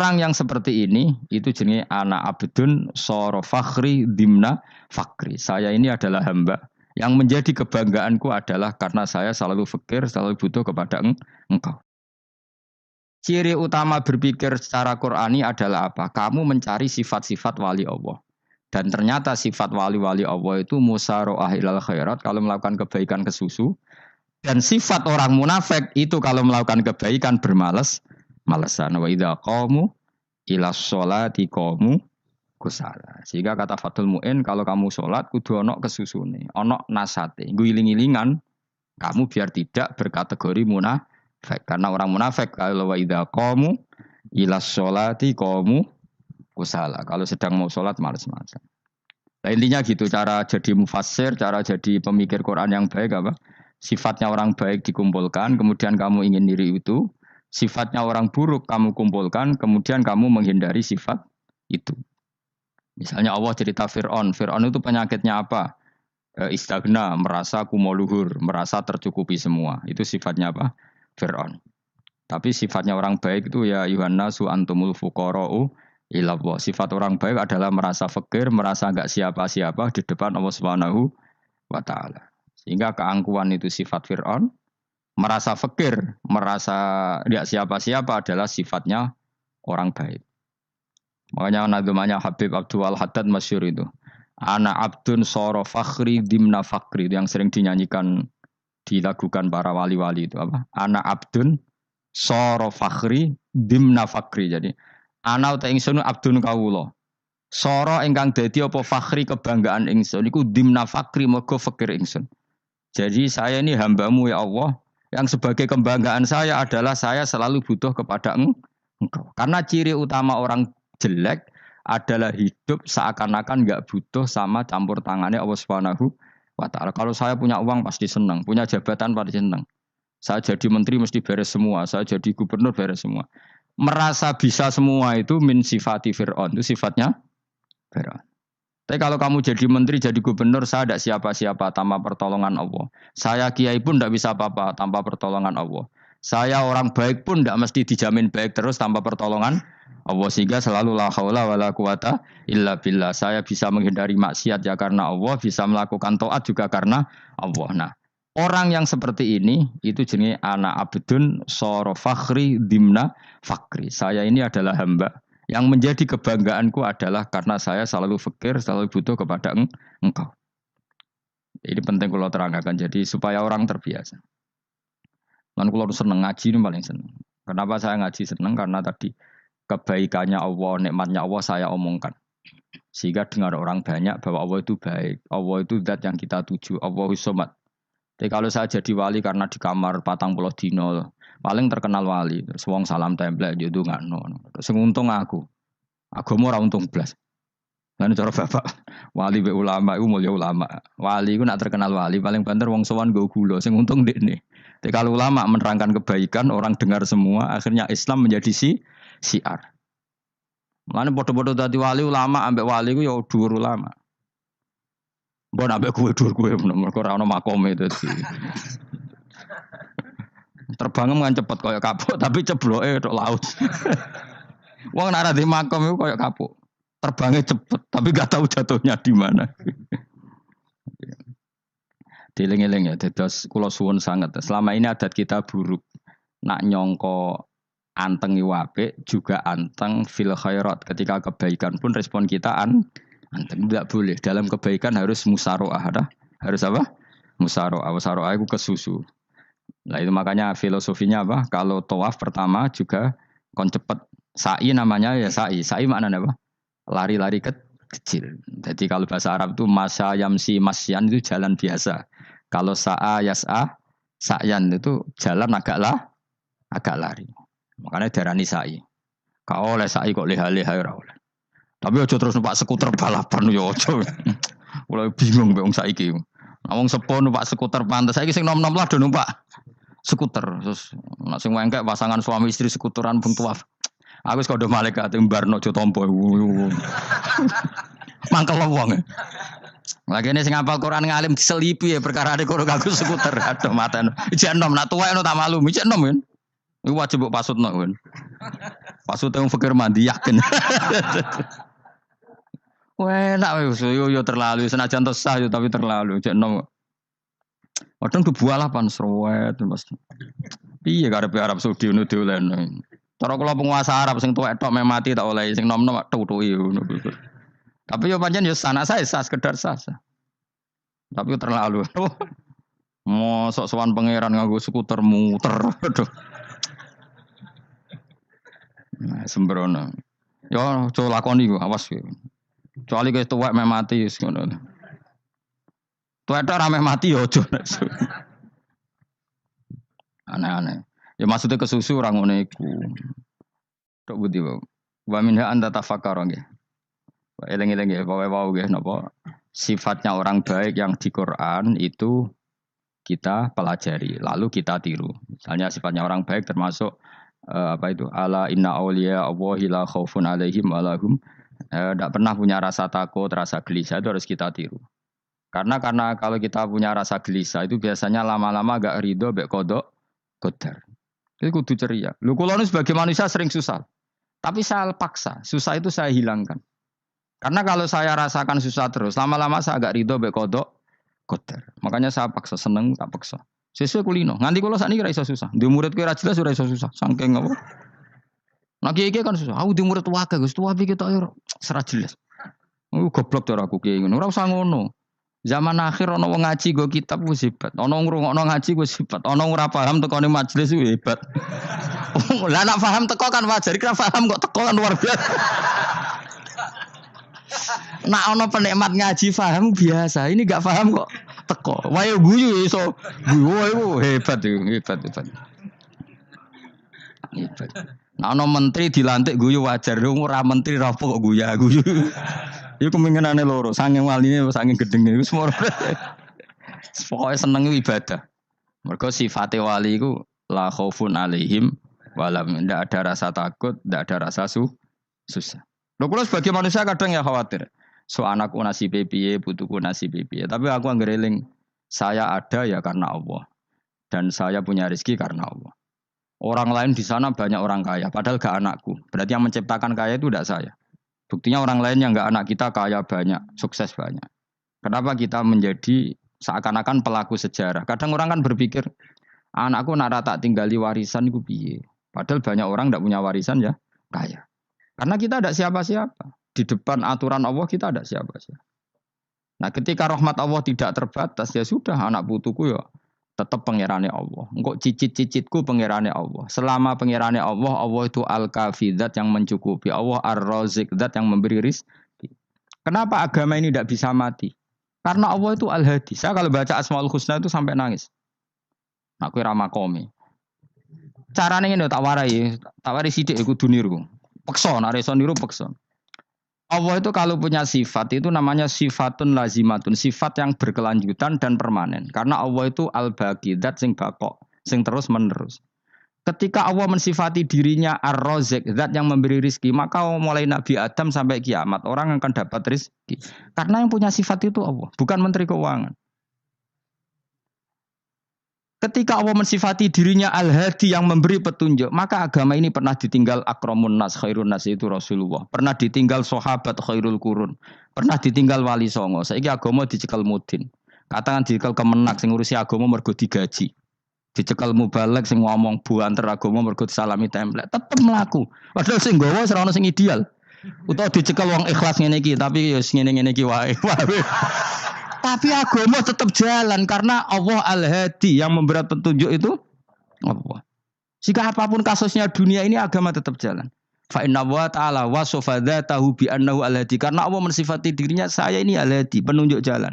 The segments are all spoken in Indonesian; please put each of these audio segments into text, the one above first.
Orang yang seperti ini itu jenis ana abdun soro fakhri dimna fakri. Saya ini adalah hamba yang menjadi kebanggaanku adalah karena saya selalu fakir, selalu butuh kepada engkau. Ciri utama berpikir secara Qur'ani adalah apa? Kamu mencari sifat-sifat wali Allah. Dan ternyata sifat wali-wali Allah itu musaro'ah ilal khairat kalau melakukan kebaikan kesusu. Dan sifat orang munafik itu kalau melakukan kebaikan bermalas-malasan. Wa idza qamu ila sholati qamu kusala. Sehingga kata Fathul Mu'in kalau kamu sholat kudu ono kesusune, ono nasate. Guling-gilingan kamu biar tidak berkategori munafik. Karena orang munafik kalau wa idza qamu ila sholati qamu kusala. Kalau sedang mau sholat malas-malasan. Nah, intinya gitu cara jadi mufassir, cara jadi pemikir Quran yang baik apa? Sifatnya orang baik dikumpulkan, kemudian kamu ingin diri itu. Sifatnya orang buruk kamu kumpulkan, kemudian kamu menghindari sifat itu. Misalnya Allah cerita Fir'aun. Fir'aun itu penyakitnya apa? Istagna, merasa kumoluhur, merasa tercukupi semua. Itu sifatnya apa? Fir'aun. Tapi sifatnya orang baik itu ya Yuhannasu antumul fuqara'u ilallah. Sifat orang baik adalah merasa fakir, merasa enggak siapa-siapa di depan Allah Subhanahu wa taala. Sehingga keangkuhan itu sifat Fir'aun, merasa fakir, merasa tidak siapa-siapa adalah sifatnya orang baik. Makanya nadumanya Habib Abdul Haddad masyhur itu. Ana abdun soro fakhri dimna fakri itu yang sering dinyanyikan, dilakukan para wali-wali itu apa? Ana abdun soro fakhri dimna fakri. Jadi ana uta ingsun abdun kawula. Soro ingkang dadi apa fakhri kebanggaan ingsun iku dimna fakri mergo fakir ingsun. Jadi saya ini hambamu ya Allah, yang sebagai kebanggaan saya adalah saya selalu butuh kepada engkau. Karena ciri utama orang jelek adalah hidup seakan-akan enggak butuh sama campur tangannya Allah Subhanahu wa taala. Kalau saya punya uang pasti senang, punya jabatan pasti senang. Saya jadi menteri mesti beres semua, saya jadi gubernur beres semua. Merasa bisa semua itu min sifati Fir'aun, itu sifatnya Fir'aun. Tapi kalau kamu jadi menteri, jadi gubernur, saya tidak siapa-siapa tanpa pertolongan Allah. Saya kiai pun tidak bisa apa-apa tanpa pertolongan Allah. Saya orang baik pun tidak mesti dijamin baik terus tanpa pertolongan Allah. Sehingga selalu la haula wala quwata illa billah. Saya bisa menghindari maksiat ya karena Allah, bisa melakukan taat juga karena Allah. Nah, orang yang seperti ini, itu jenis ana abdun soro fakhri dimna fakri. Saya ini adalah hamba. Yang menjadi kebanggaanku adalah karena saya selalu fakir, selalu butuh kepada engkau. Ini penting kalau terangkan. Jadi supaya orang terbiasa. Dan kalau seneng ngaji ini paling seneng. Kenapa saya ngaji seneng? Karena tadi kebaikannya Allah, nikmatnya Allah saya omongkan. Sehingga dengar orang banyak bahwa Allah itu baik. Allah itu zat yang kita tuju. Allahus somad. Jadi kalau saya jadi wali karena di kamar 40 dino, paling terkenal wali. Terus wong salam template yo ndongakno. Sing untung aku. Agama ora untung blas. Lan cara bapak wali be ulama iku mulya ulama. Wali iku nak terkenal wali paling banter wong sowan nggo gula sing untung ndekne. Tapi kalau ulama menerangkan kebaikan orang dengar semua akhirnya Islam menjadi siar. Mulane padha-padha dadi wali ulama ambek wali ku ya dhuwur ulama. Mbok ambek kowe dhuwur kowe mergo ora ono makome dadi. Terbang kan cepet kayak kapuk tapi cebloke tok laut. Wong nek ora di makom iku kayak kapuk. Terbangnya cepet tapi gak tahu jatuhnya di mana. Dieling-eling ya, dados kula suwun sanget. Selama ini adat kita buruk. Nak nyongko anteng apik juga anteng fil khairat. Ketika kebaikan pun respon kita anteng tidak boleh. Dalam kebaikan harus musaroah. Harus apa? Musaroah. Musaroah itu kesusu. Nah itu makanya filosofinya apa? Kalau tawaf pertama juga kon cepet. Sa'i namanya ya sa'i. Sa'i maknanya apa? Lari-lari kecil. Jadi kalau bahasa Arab itu masa yamsi masyan itu jalan biasa. Kalau sa'a yas'a sa'yan itu jalan agak lari. Makanya darani sa'i. Kau oleh sa'i kok leha-leha ora oleh. Tapi aja terus numpak skuter balapan yo aja. Mulai bingung mbek wong saiki. Wong sepo numpak skuter pantes saiki sing nom-nom lah do numpak skuter. Terus nek sing wengkek pasangan suami istri skuteran pun tuaf. Aku wis kodho malaikat mbarno aja tampa. Mangkel wong. Lagi ini sing hafal Quran ngalim diselipi ya perkara ade kono kanggo skuter. Aduh maten. Ijek nom nak tuwek no tak malu. Ijek nom kan. Iku wajib mbok pasutno kan. Pas utang fakir mandi yakin. Wah, enak yo terlalu senajan to sah yo tapi terlalu. Cek nom. Kadang kebualah pan serwet Mas. Piye karep Arab Saudi ngono diolehno. Cara kula penguasa Arab sing tuwek tok meh mati tak oleh sing nom-nom tutuki ngono. Tapi yo pancen yo sana saya sah sekedar sah. Tapi terlalu. Mosok sowan pangeran nganggo skuter muter. Aduh. Nah, sembrono. Yo aja lakoni ku, awas ku. Kecuali kowe tuwek meh mati wis ngono. Tuwek tok ora meh mati yo aja. Aneh-aneh. Ya maksudnya kesusu ora ngono iku. Tok budi wae. Wa minha anta tafakkara nggih. Eleng-eleng nggih, wae-wae nggih napa sifatnya orang baik yang di Quran itu kita pelajari, lalu kita tiru. Misalnya sifatnya orang baik termasuk apa itu? Ala inna auliya Allahi la khaufun alaihim wa lahum tidak pernah punya rasa takut, rasa gelisah itu harus kita tiru. Karena kalau kita punya rasa gelisah itu biasanya lama-lama agak ridho, mbek kodok, qadar. Itu kudu ceria. Lu kula nu sebagai manusia sering susah. Tapi saya paksa, susah itu saya hilangkan. Karena kalau saya rasakan susah terus, lama-lama saya agak ridho mbek kodok, qadar. Makanya saya paksa, seneng tak paksa. Sesuai kulino. Nganti kula sakniki ora iso susah. Di murid kowe ora jelas ora iso susah. Saking apa? Nah kiai kan susah. Aku di murid wae Gus, tuwa iki tok ora serat jelas. Goblok cara aku kiai ngono. Ora usah ngono. Zaman akhir ana wong ngaji go kitab wis hebat. Ana ngrungokno ngaji wis hebat. Ana ora paham tekone majelis wis hebat. Lah nek paham teko kan wajar, kira paham kok teko kan luar biasa. Nak ana penikmat ngaji paham biasa. Ini enggak paham kok teko. Wae guyu iso. Guyu hebat. Nah ana menteri dilantik guyu wajar. Ora menteri rapo kok guyu. Iku kemungkinane loro, saking waline saking gedenge iku semua. Pokoke seneng ibadah. Mergo sifate wali iku la khaufun alaihim walam ndak ada rasa takut, ndak ada rasa susah. Lho kula sebagai manusia kadang ya khawatir. So anakku nasib piye, putuku nasib piye. Tapi aku anggere eling saya ada ya karena Allah. Dan saya punya rezeki karena Allah. Orang lain di sana banyak orang kaya, padahal gak anakku. Berarti yang menciptakan kaya itu tidak saya. Buktinya orang lain yang enggak anak kita kaya banyak, sukses banyak. Kenapa kita menjadi seakan-akan pelaku sejarah? Kadang orang kan berpikir, anakku nak tak tinggali warisan itu piye. Padahal banyak orang enggak punya warisan ya, kaya. Karena kita ada siapa-siapa. Di depan aturan Allah kita ada siapa-siapa. Nah ketika rahmat Allah tidak terbatas, ya sudah anak putuku ya tetap pangerane Allah. Engkau cicit-cicitku pangerane Allah. Selama pangerane Allah, Allah itu al-kafi, zat yang mencukupi. Allah ar-razik, zat yang memberi rizki. Kenapa agama ini tidak bisa mati? Karena Allah itu al-hadi. Saya kalau baca Asmaul Husna itu sampai nangis. Aku ramakomi. Caranya ini tak warai sidik iku duniru. Pekso, nareso niru pekso. Allah itu kalau punya sifat itu namanya sifatun lazimatun, sifat yang berkelanjutan dan permanen. Karena Allah itu al-baqi, zat sing bakok, sing terus menerus. Ketika Allah mensifati dirinya ar-razik, zat yang memberi rizki, maka mulai Nabi Adam sampai kiamat orang akan dapat rizki. Karena yang punya sifat itu Allah, bukan menteri keuangan. Ketika Allah mensifati dirinya al-hadi yang memberi petunjuk, maka agama ini pernah ditinggal akramun nas, khairun nas itu Rasulullah. Pernah ditinggal sahabat khairul qurun. Pernah ditinggal wali songo. Saiki agama dicekel mudin. Katakan dicekel kemenak sing ngurusi agama mergo digaji. Dicekel mubalek sing ngomong buanter agama mergo disalami template. Tetep mlaku. Padahal sing nggawa ora ono sing ideal. Utawa dicekel wong ikhlas ngene iki, tapi ya ngene-ngene iki wae. Tapi agama tetap jalan karena Allah al-hadi yang memberi petunjuk itu Allah. Jika apapun kasusnya dunia ini agama tetap jalan. Fa inna wa ta'ala wasafa dzatahu bi annahu al-hadi, karena Allah mensifati dirinya saya ini al-hadi, penunjuk jalan.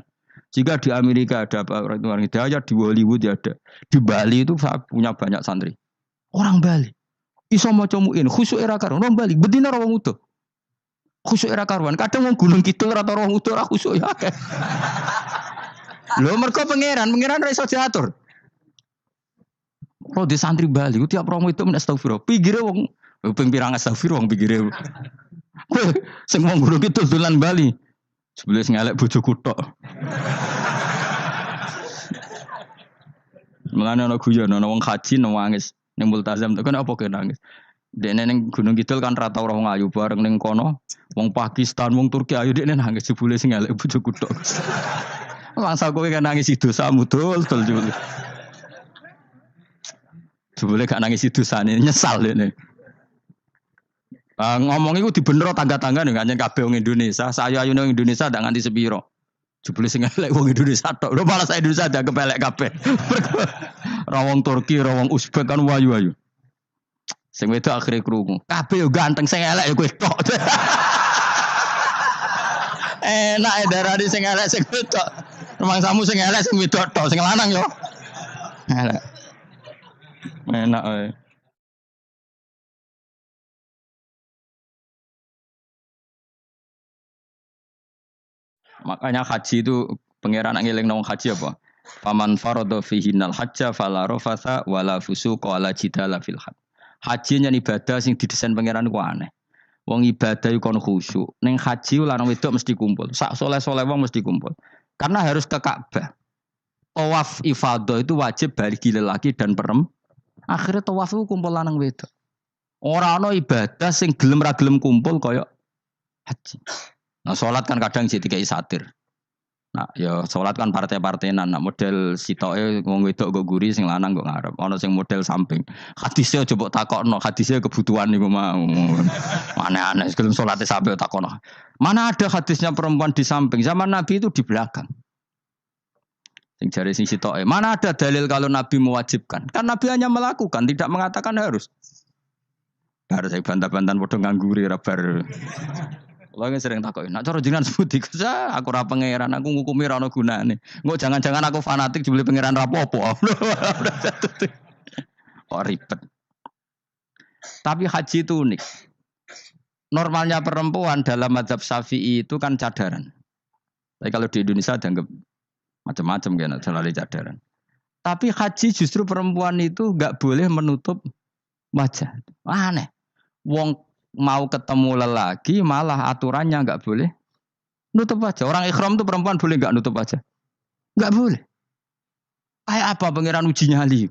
Jika di Amerika ada orang hidayah, di Hollywood ada, di Bali itu saya punya banyak santri. Orang Bali iso maca muin khusyuk era karo orang Bali bedina ora wong utuh. Khusyuk era karuan, kadang wong Gunung Kidul ora tau wong utuh ora khusyuk ya akeh. Lho mergo pangeran ora iso diatur. Kalau di santri Bali, tiap orang itu menak astagfirullah. Pikire wong ping pirang astagfirullah wong pikire. Kowe sing wong Gunung Kidul dolan Bali. Sebelah ngelek bojoku tok. Mulane ana guyon ana wong haji nangis ning multazam tekan apa kok nangis. Dene ning Gunung Kidul kan rata ora wong ayu bareng ning kono. Wong Pakistan, wong Turki ayu dekne nangis jebule sing elek bojoku tok. Mangsa kowe kan nangis dosamu dul jebule. Jebule gak nangis dosane nyesal dekne. Ngomong iku dibenero tangga-tangga nih kan kabeh wong Indonesia. Saya ayu nang Indonesia ndak nganti sepiro. Jebule sing elek wong Indonesia tok. Lho malah saya Indonesia ada kepelek kabeh. Ra wong Turki, ra wong Uzbek kan ayu-ayu. Sing wedok akhire krungu. Kabeh yo ganteng sing elek ya kowe tok. Enak darani sing elek sing wedok. Rumangsamu sing elek sing wedok tok, sing lanang yo. Elek. Enak ae. Makanya haji itu pangeran ngeling nang haji apa? Faman farada fihi nal hajja fala rafatha wala fusuqa wala jidala fil hajj. Haji nya ibadah sing didesain pangeran ku aneh. Wong ibadah iku kon khusyuk. Ning haji lanang wedok mesti kumpul. Sak soleh-soleh wong mesti kumpul. Karena harus ke Ka'bah. Tawaf ifadah itu wajib bagi lelaki dan perempuan. Akhirnya tawaf itu kumpul lanang wedok. Ora ana ibadah sing gelem ra gelem kumpul kaya haji. Nah, salat kan kadang jadi kayak satir. Nah, ya salat kan partai-partainan. Nah, model sitoke wong wedok go guri sing lanang go ngarep. Ana sing model samping. Hadise aja mbok takokno, hadise kebutuhan niku mau. Aneh-aneh sebelum salate sampe takokno. Mana ada hadisnya perempuan di samping? Zaman Nabi itu di belakang. Sing jare sing sitoke. Mana ada dalil kalau Nabi mewajibkan? Kan Nabi hanya melakukan, tidak mengatakan harus. Harus saya bantah-bantahan padha ngangguri ra bar. Kalau sering takokin, nak cara jenengan sebuti kerja, aku ora pangeran, aku ngukumi ra ono gunane. Engko jangan-jangan aku fanatik dibeli pangeran ra apa-apa. Kok ribet. Tapi haji itu unik. Normalnya perempuan dalam mazhab Syafi'i itu kan cadaran. Tapi kalau di Indonesia dianggap macam-macam kan, selalu cadaran. Tapi haji justru perempuan itu enggak boleh menutup wajah. Aneh. Wong mau ketemu lelaki malah aturannya enggak boleh nutup wajah. Orang ikhram tuh perempuan boleh enggak nutup wajah? Enggak boleh. Kayak apa pangeran uji nyali?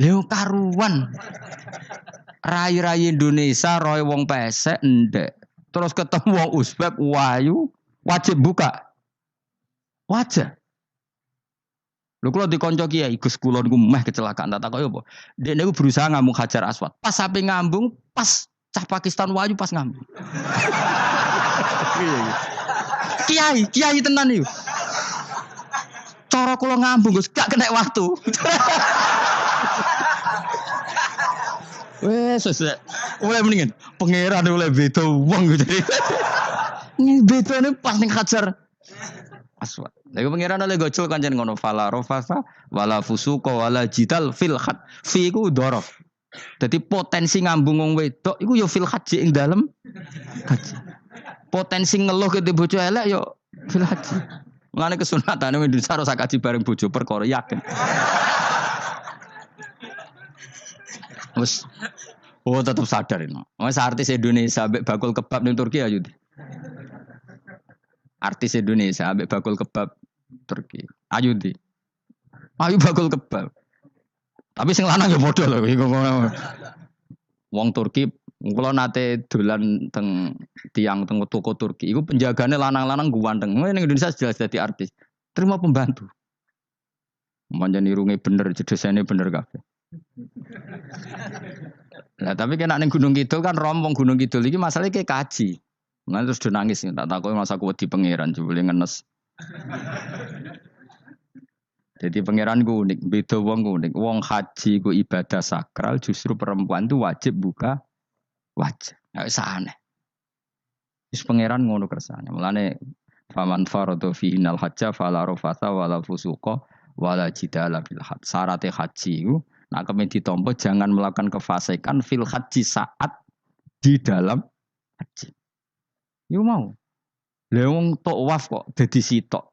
Leo karuan. Rai-rai Indonesia roy wong pesek ndek. Terus ketemu wong Uzbek wayu wajib buka wajah. Lho kula dikonco kiai Gus kula niku meh kecelakaan tak takoki apa. Dek niku berusaha ngambung Hajar Aswad. Pas sampe ngambung pas cah Pakistan wayu pas ngambung. Kiai tenan iki. Cara kula ngambung Gus gak kena waktu. Wes oleh mendingan pangeran oleh beda wong gitu. Ini beda nih pas ning Hajar Aswad. Lagi pangeran oleh gocol kanjen ngono fala rofasa wala fusuqa wala jidal fil had. Fi ku dhorof. Jadi potensi ngambung wong wedok iku ya fil haji ing dalem haji. Potensi ngeluh ke bojo elek ya fil haji. Mulane kesunatane Indonesia ora kaji bareng bojo perkara yakin. Wes tetap sadar ini. Wes artis Indonesia ambek bakul kebab ning Turki ayo. Artis Indonesia ambek bakul kebab Turki. Ayo di. Ayo bakul kebab. Tapi sing lanang ya padha lho iku. Wong Turki kula nate dolan teng tiang teng toko Turki. Iku penjagane lanang-lanang guanteng. Ning Indonesia jelas dadi artis. Terima pembantu. Manjan irunge bener, jedesane bener kabeh. Lah tapi kena ning Gunung Kidul kan rombong Gunung Kidul iki masalahnya kayak kaji. Ngan terus do nangis tak takoki masa aku wedi pangeran jebule ngenes. Jadi pangeran ku unik, beda wong ku unik. Wong haji ku ibadah sakral, justru perempuan itu wajib buka wajah. Enggak usah aneh. Wis pangeran ngono kersane. Mulane faman faradu fi innal hajja fala rafatha wala fusuqa wala jidala fil hajj. Syarat haji ku nah kemen ditampa jangan melakukan kefasikan fil haji saat di dalam haji. Yo mau. Lah wong tawaf kok dadi sitok.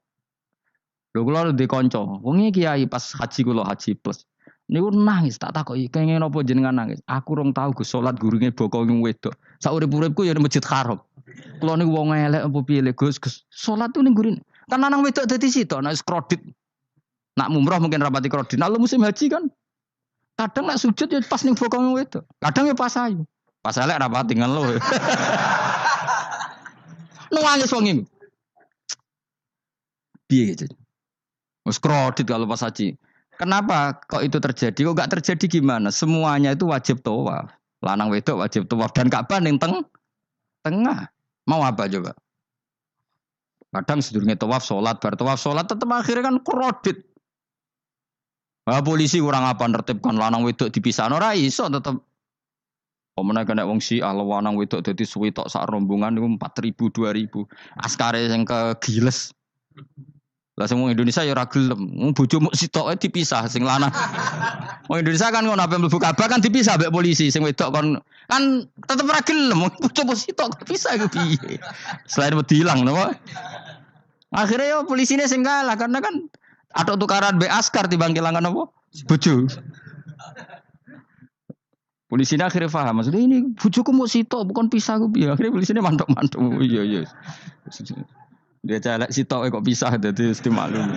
Lho kula ndek kanca, wong iki kiai pas haji kula haji plus. Niku nangis tak takoki, kenging napa jenengan nangis? Aku rong tau Gus salat gurunge boko wedok. Sak urip-uripku ya ning Masjid Haram. Kula niku wong elek apa piye le Gus? Salat tuh ning gurine. Kan lanang wedok dadi sitok nek kredit. Nak mumrah mungkin rapati kredit. Nah, musim haji kan Kadang nak sujud ya pas ning bokong itu. Kadang ya pas ayu. Pas elek ra pati ngelo. Nangis wong iki. Piye gitu. Wes kredit kalau pas haji. Kenapa kok itu terjadi? Kok enggak terjadi gimana? Semuanya itu wajib tawaf. Lanang wedok wajib tawaf dan Ka'bah ning tengah. Mau apa coba? Kadang sedurunge tawaf salat, bar tawaf salat tetep akhirnya kan kredit. Polisi kurang apa nertibkan lanang wedok dipisah ora iso tetep. Omene kena wong Syiah lanang wedok dadi suwi tok sak rombongan niku 4.000 2.000. Askare sing kegiles. Lah sing wong Indonesia ya ora gelem. Wong bojomu sitoke dipisah sing lanang. Wong Indonesia kan ngono ape mlebu Ka'bah kan dipisah mbek polisi sing wedok kan tetep ora gelem. Wong bojomu sitok dipisah ku piye. Selain wedi ilang napa? Akhirnya yo polisine sing kalah karena kan ada tukaran be askar timbang kelangan apa? Bojo. Polisinya akhirnya paham maksudnya ini bojoku mau sitok bukan pisah ku piye. Akhirnya polisinya mantuk-mantuk. Iya. Dia celek sitok kok pisah dadi mesti maklum.